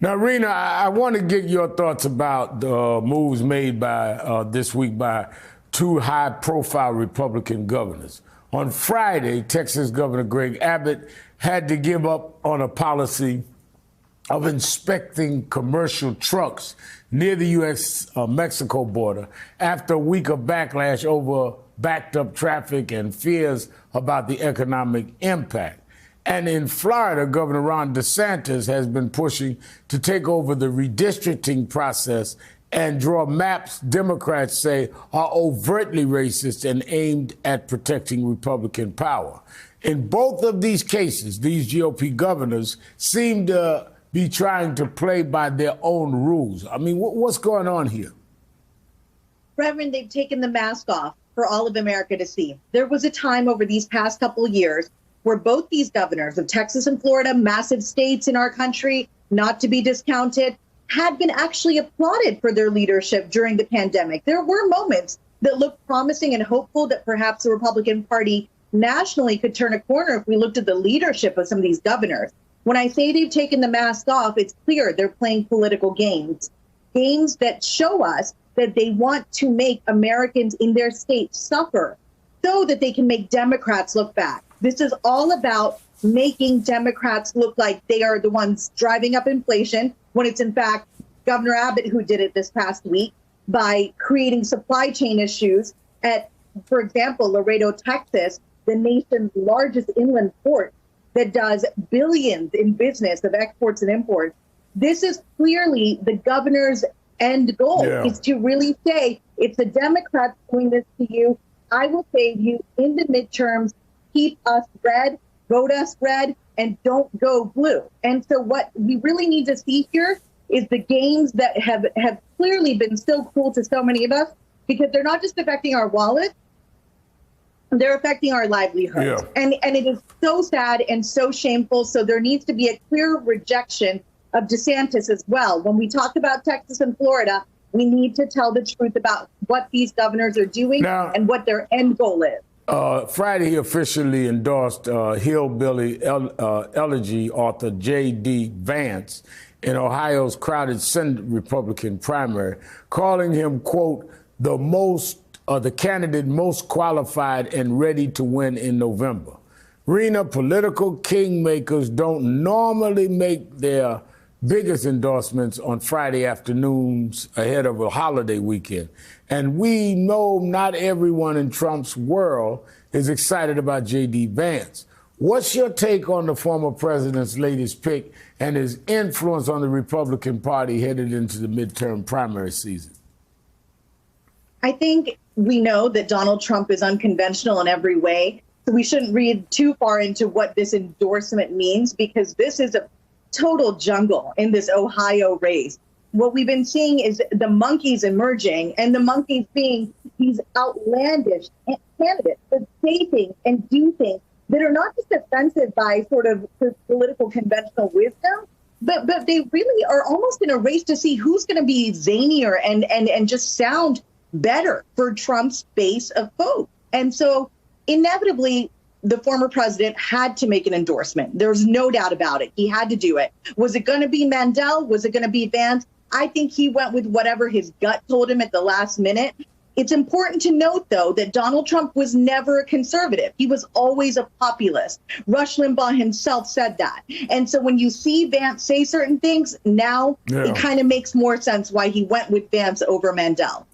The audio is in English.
Now, Rina, I want to get your thoughts about the moves made by this week by two high-profile Republican governors. On Friday, Texas Governor Greg Abbott had to give up on a policy of inspecting commercial trucks near the U.S.-Mexico border after a week of backlash over backed-up traffic and fears about the economic impact. And in Florida, Governor Ron DeSantis has been pushing to take over the redistricting process and draw maps Democrats say are overtly racist and aimed at protecting Republican power. In both of these cases, these GOP governors seem to be trying to play by their own rules. I mean, what's going on here? Reverend, they've taken the mask off for all of America to see. There was a time over these past couple of years where both these governors of Texas and Florida, massive states in our country, not to be discounted, had been actually applauded for their leadership during the pandemic. There were moments that looked promising and hopeful that perhaps the Republican Party nationally could turn a corner if we looked at the leadership of some of these governors. When I say they've taken the mask off, it's clear they're playing political games, games that show us that they want to make Americans in their state suffer so that they can make Democrats look bad. This is all about making Democrats look like they are the ones driving up inflation, when it's in fact Governor Abbott who did it this past week by creating supply chain issues at, for example, Laredo, Texas, the nation's largest inland port that does billions in business of exports and imports. This is clearly the governor's end goal, is to really say, if the Democrats doing this to you, I will save you in the midterms. Keep us red, vote us red, and don't go blue. And so what we really need to see here is the games that have clearly been so cruel to so many of us, because they're not just affecting our wallet, they're affecting our livelihoods. And it is so sad and so shameful. So there needs to be a clear rejection of DeSantis as well. When we talk about Texas and Florida, we need to tell the truth about what these governors are doing and what their end goal is. Friday, he officially endorsed hillbilly elegy author J.D. Vance in Ohio's crowded Senate Republican primary, calling him, quote, the candidate most qualified and ready to win in November. Rina, political kingmakers don't normally make their biggest endorsements on Friday afternoons ahead of a holiday weekend. And we know not everyone in Trump's world is excited about J.D. Vance. What's your take on the former president's latest pick and his influence on the Republican Party headed into the midterm primary season? I think we know that Donald Trump is unconventional in every way, so we shouldn't read too far into what this endorsement means, because this is a total jungle in this Ohio race. What we've been seeing is the monkeys emerging, and the monkeys being these outlandish candidates that say things and do things that are not just offensive by sort of political conventional wisdom, but they really are almost in a race to see who's going to be zanier and just sound better for Trump's base of folks. And so inevitably, the former president had to make an endorsement. There's no doubt about it. He had to do it. Was it going to be Mandel? Was it going to be Vance? I think he went with whatever his gut told him at the last minute. It's important to note, though, that Donald Trump was never a conservative. He was always a populist. Rush Limbaugh himself said that. And so when you see Vance say certain things, now it kind of makes more sense why he went with Vance over Mandel.